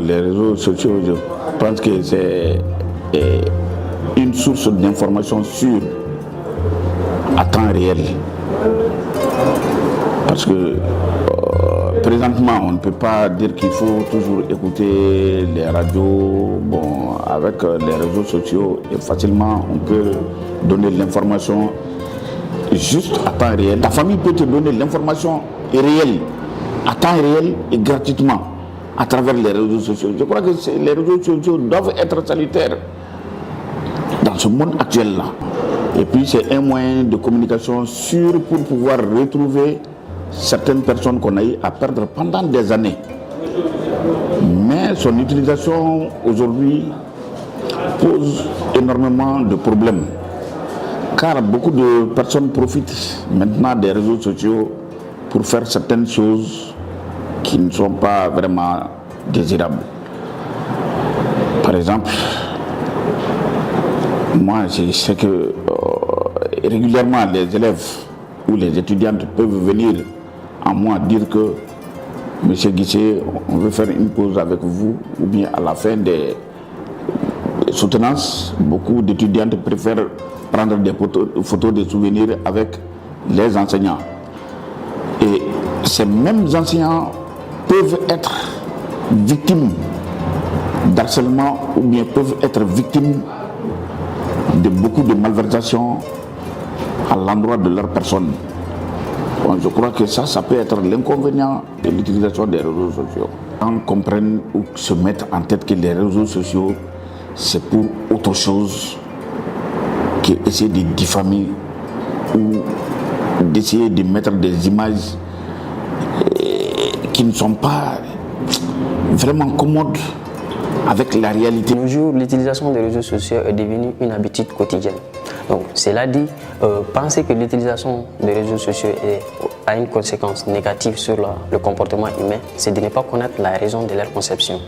les réseaux sociaux, je pense que c'est une source d'information sûre à temps réel. Parce que présentement, on ne peut pas dire qu'il faut toujours écouter les radios. Bon, avec les réseaux sociaux, et facilement, on peut donner l'information juste à temps réel. Ta famille peut te donner l'information réelle, à temps réel et gratuitement, à travers les réseaux sociaux. Je crois que les réseaux sociaux doivent être salutaires dans ce monde actuel-là. Et puis, c'est un moyen de communication sûr pour pouvoir retrouver certaines personnes qu'on a eu à perdre pendant des années. Mais son utilisation aujourd'hui pose énormément de problèmes. Car beaucoup de personnes profitent maintenant des réseaux sociaux pour faire certaines choses qui ne sont pas vraiment désirables. Par exemple, moi je sais que régulièrement les élèves ou les étudiantes peuvent venir à moi dire que Monsieur Guissé, on veut faire une pause avec vous, ou bien à la fin des soutenances, beaucoup d'étudiantes préfèrent prendre des photos de souvenirs avec les enseignants. Et ces mêmes enseignants peuvent être victimes d'harcèlement ou bien peuvent être victimes de beaucoup de malversations à l'endroit de leur personne. Bon, je crois que ça peut être l'inconvénient de l'utilisation des réseaux sociaux. On comprenne ou se mettre en tête que les réseaux sociaux, c'est pour autre chose qu'essayer de diffamer ou d'essayer de mettre des images qui ne sont pas vraiment commodes avec la réalité. De nos jours, l'utilisation des réseaux sociaux est devenue une habitude quotidienne. Donc, cela dit, penser que l'utilisation des réseaux sociaux a une conséquence négative sur le comportement humain, c'est de ne pas connaître la raison de leur conception.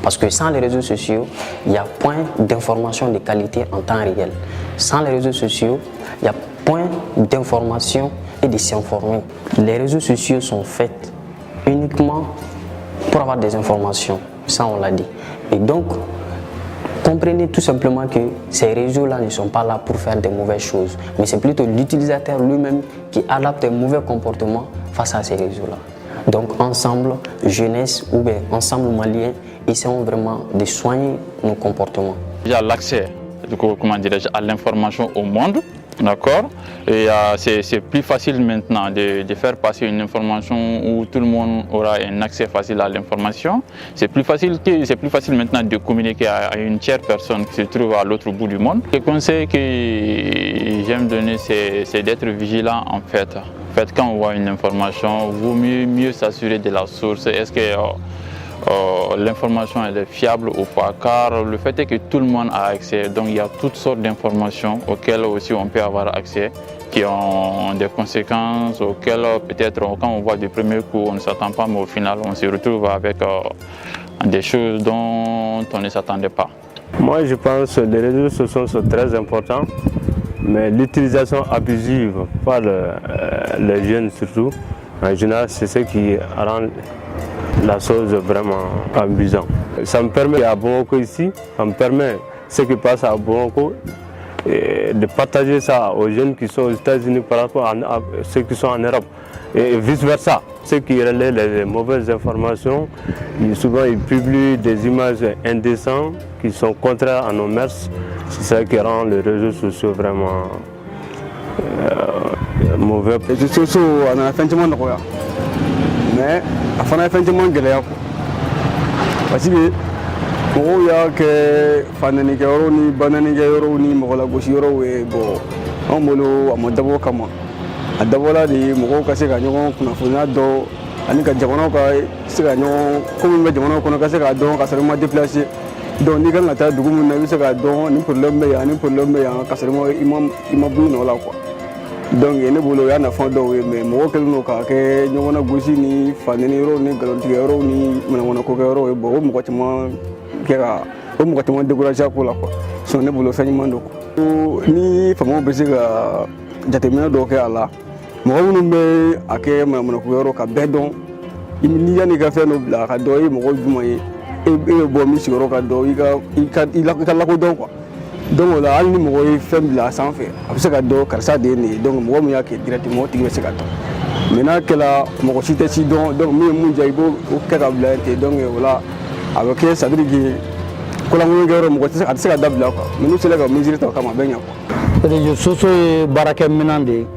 Parce que sans les réseaux sociaux, il y a point d'information de qualité en temps réel. Sans les réseaux sociaux, il y a point d'information et de s'informer. Les réseaux sociaux sont faits uniquement pour avoir des informations, ça on l'a dit. Et donc, comprenez tout simplement que ces réseaux-là ne sont pas là pour faire des mauvaises choses, mais c'est plutôt l'utilisateur lui-même qui adapte un mauvais comportement face à ces réseaux-là. Donc ensemble, jeunesse ou bien ensemble maliens, essayons vraiment de soigner nos comportements. Il y a l'accès, à l'information au monde, d'accord. Et c'est plus facile maintenant de faire passer une information où tout le monde aura un accès facile à l'information. C'est plus facile maintenant de communiquer à une tierce personne qui se trouve à l'autre bout du monde. Le conseil que j'aime donner, c'est d'être vigilant en fait. Quand on voit une information, il vaut mieux s'assurer de la source. Est-ce que l'information est fiable ou pas? Car le fait est que tout le monde a accès. Donc il y a toutes sortes d'informations auxquelles aussi on peut avoir accès, qui ont des conséquences, auxquelles peut-être quand on voit du premier coup on ne s'attend pas, mais au final on se retrouve avec des choses dont on ne s'attendait pas. Moi je pense que les réseaux sociaux sont très importants, mais l'utilisation abusive par les jeunes surtout, en général c'est ce qui rend la chose vraiment amusante. Ça me permet à Bamako ici, ça me permet ce qui passe à Bamako de partager ça aux jeunes qui sont aux États-Unis par rapport à ceux qui sont en Europe et vice-versa. Ceux qui relaient les mauvaises informations, souvent ils publient des images indécentes qui sont contraires à nos mœurs. C'est ça qui rend les réseaux sociaux vraiment mauvais. Les réseaux sociaux, on a fait un petit monde, mais a fana ye fɛn caman gɛlɛya parce que mɔgɔw y'a kɛ fanɛnikɛyɔrɔw ni bananikɛyɔrɔw ni mɔgɔlagosiyɔrɔw ye bon anw bolo a ma dabɔ o kama a dabɔla de mɔgɔw ka se ka ɲɔgɔn kunnafoniya dɔn ani ka jamanaw ka se ka ɲɔgɔn ko min bɛ jamanaw kɔnɔ ka se k'a dɔn ka sɔrɔ i ma déplacer donc n'i kan ka taa dugu min na i bɛ se k'a dɔn ni problème bɛ yan ni problème bɛ yan ka sɔrɔ i ma bɔ i nɔ la quoi. Donc ne bolo y'a nafa dɔw ye mais mɔgɔ kɛlen don k'a kɛ ɲɔgɔn na gosi ni fanɛni yɔrɔw ni nkalontigɛ yɔrɔw ni manamanako kɛ yɔrɔw ye bon o mɔgɔ caman découragé a ko la quoi sinon ne bolo fɛn ɲuman don quoi. Ni faamaw bɛ se ka jateminɛ dɔw kɛ a la mɔgɔ minnu bɛ a kɛ manamanako yɔrɔ ka bɛɛ dɔn ni yanni ka fɛn dɔ bila ka dɔn e ye mɔgɔ jumɛn ye bɔ min sigiyɔrɔ ka dɔn i ka lakodɔn quoi donc o la hali ni mɔgɔ ye fɛn bila a sanfɛ a bɛ se ka dɔn karisa de ye nin ye donc mɔgɔ min y'a kɛ directement o tigi bɛ se ka dɔn mais n'a kɛla mɔgɔ si tɛ si dɔn donc min ye mun diya i b'o kɛ ka bila yen ten donc o la a bɛ kɛ c'est à dire que kolankolonkɛyɔrɔ mɔgɔ a tɛ se ka dabila quoi mais n'u sera ka mesure ta o kama a bɛ ɲɛ quoi. réseaux sociaux ye baarakɛminɛn de ye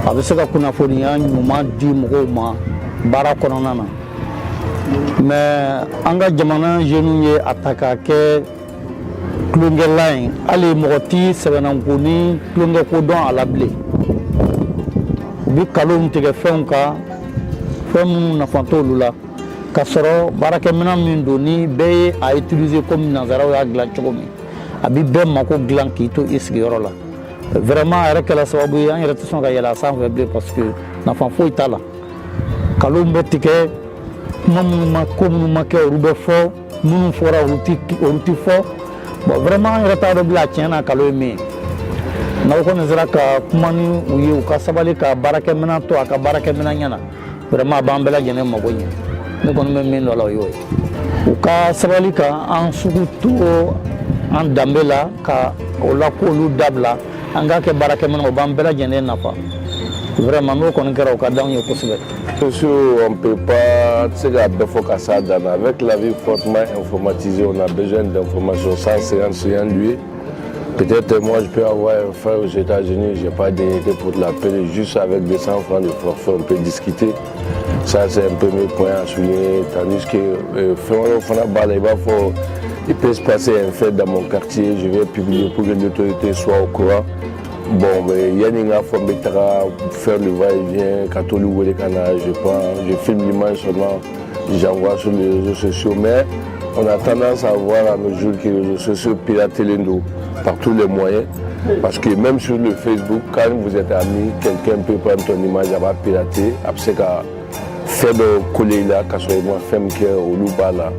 a bɛ se ka kunnafoniya ɲuman di mɔgɔw ma baara kɔnɔna na mais an ka jamana jeunes ye a ta k'a kɛ tulonkɛlan ye hali mɔgɔ t'i sɛbɛnnanko ni tulonkɛko dɔn a la bilen u bɛ nkalon tigɛ fɛnw kan fɛn minnu nafa t'olu la ka sɔrɔ baarakɛminɛn min don ni bɛɛ ye a utiliser comme nanzaraw y'a dilan cogo min a bɛ bɛɛ mako dilan k'i to i sigiyɔrɔ la vraiment a yɛrɛ kɛla sababu ye an yɛrɛ tɛ sɔn ka yɛlɛ a sanfɛ bilen parce que nafa foyi t'a la nkalon bɛ tigɛ kuma minnu ma ko minnu ma kɛ olu bɛ fɔ minnu fɔra olu ti fɔ bon vraiment an yɛrɛ t'a dɔn bilen a tiɲɛ na nkalon ye min ye n'aw kɔni sera ka kuma ni u ye u ka sabali ka baarakɛminɛn to a ka baarakɛminɛn ɲɛna vraiment a b'an bɛɛ lajɛlen mago ɲɛ ne kɔni bɛ min dɔn a la o y'o ye u ka sabali ka an sugu to an danbe la ka o la k'olu dabila an k'a kɛ baarakɛminɛn o b'an bɛɛ lajɛlen nafa vraiment n'o kɔni kɛra o ka d'anw ye kosɛbɛ. Sociaux, on ne peut pas avec la vie fortement informatisée, on a besoin d'informations sans rien lui. Peut-être moi je peux avoir un frère aux États-Unis, je n'ai pas d'unité pour l'appeler, juste avec des 100 francs de forfait, on peut discuter. Ça c'est un peu mes points à souligner, tandis que il peut se passer un fait dans mon quartier, je vais publier pour que l'autorité soit au courant. Bon, il y a une fois faire le va-et-vient, quand on ouvre les canaux, je filme l'image seulement, j'envoie sur les réseaux sociaux, mais on a tendance à voir à nos jours que les réseaux sociaux piratent les nous par tous les moyens. Parce que même sur le Facebook, quand vous êtes amis, quelqu'un peut prendre ton image, elle va pirater, après faire de coller là, quand moi femme qui est au loupa là.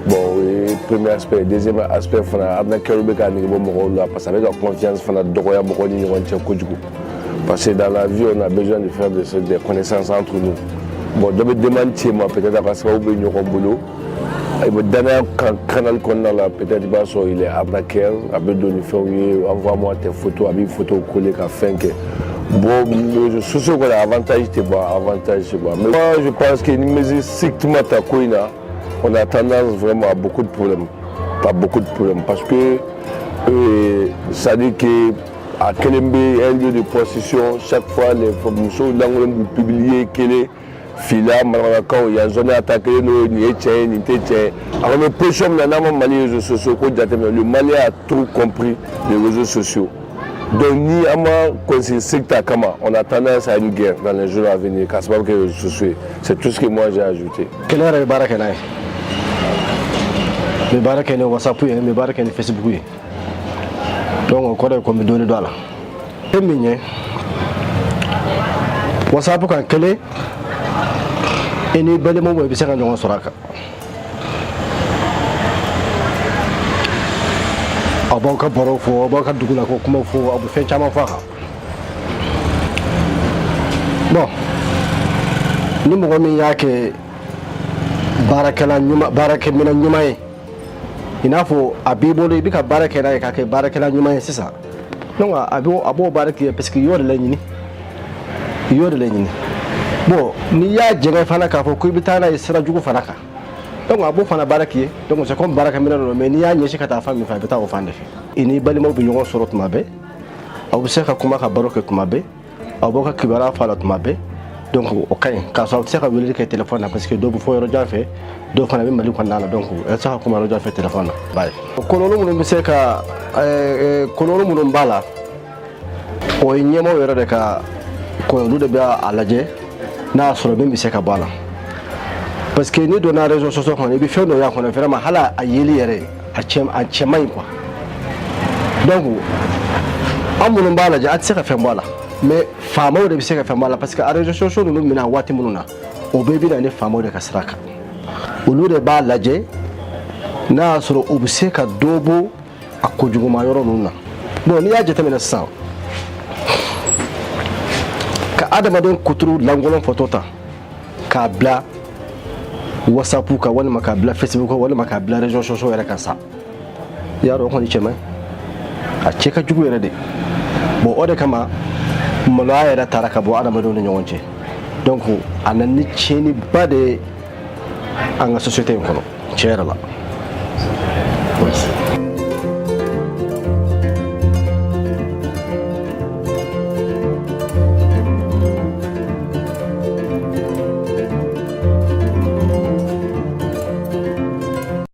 Bon, oui, premier aspect. Deuxième aspect, parce qu'avec la confiance, parce que dans la vie, on a besoin de faire des connaissances entre nous. Bon, je me demande peut-être parce que vous avez un boulot. Le dernier canal qu'on a là, peut-être il est arnaqueur, envoie-moi tes photos, des photos collées qu'à fin que. Bon, je suis sûr qu'on a avantage, mais moi, je pense qu'il y a une mesure strictement à Kouina. On a tendance vraiment à beaucoup de problèmes. Pas beaucoup de problèmes. Parce que ça dit qu'à Kelembe, un lieu de possession, chaque fois les informations, vous publiez quel est Fila, il y a une zone attaquée, il y a une alors, le position de les réseaux sociaux, le Mali a tout compris les réseaux sociaux. Donc, ni à moi, on a tendance à une guerre dans les jours à venir. C'est tout ce que moi j'ai ajouté. Quelle heure est Barakanaï? Mais Barakanaï WhatsApp, mais Barakanaï Facebook. Donc, on connaît comme $2. Et mignon. WhatsApp, quand quel est? Et ni belle moment, il s'est rendu en Soraka. Aboka Borofo, Aboka Dugula, Komofo, Abu Fechama Faha. Bon, numéro Miyake Barakela Barakemina Numae. Il a faut à Biboli, Bika Barakela, Barakela Numae, c'est ça. Non, Abo Baraki, parce qu'il y a de l'ennemi. Il y a de l'ennemi. Bon, Nia Jenefana, pour Kubitana et Serajugo Fanaka. Donc, Abo Fana Baraki, donc c'est comme Barakamina, mais Nia Yeshika femme, il faut être au fan. Il n'est pas le mot de Yon Sorot Mabe. Abuseka Kumaka Baroque Kumabe. Aboka Kibara Falat Mabe. Donc, ok, quand ça sert à venir le téléphone, parce que deux fois il a fait, deux fois il m'a dit donc, elle sera comme il a fait téléphone. Bye. Colonel Mousseka, Colonel Moumbala, au Yémo Ereka, Colonel de Bia à la Dje, n'a sur le même Misseka Bala. Parce que nous donnons raison sur ce qu'on est fait, nous avons vraiment Hala à Yéliere, à Tchemaï. Donc, on Moumbala, j'ai attiré à faire moi là. Mais femme de se faire mal parce que à réseaux sociaux nous mena wati mununa o bébé na ne femme de kasraka o lu de ba laje na soro obseka dobo akojugo mayoro nuna bon ni yaje tamena sa ka adama don kuturu langolon fotota ka bla whatsapp ka walima k'a bila facebook walima k'a bila réseaux sociaux yɛrɛ kan sa i y'a dɔn o kɔni cɛ man ɲi a cɛ ka jugu yɛrɛ de bon o de kama maloya yɛrɛ taara ka bɔ adamadenw ni ɲɔgɔn cɛ donc a na ni tiɲɛniba de ye an ka société in kɔnɔ tiɲɛ yɛrɛ la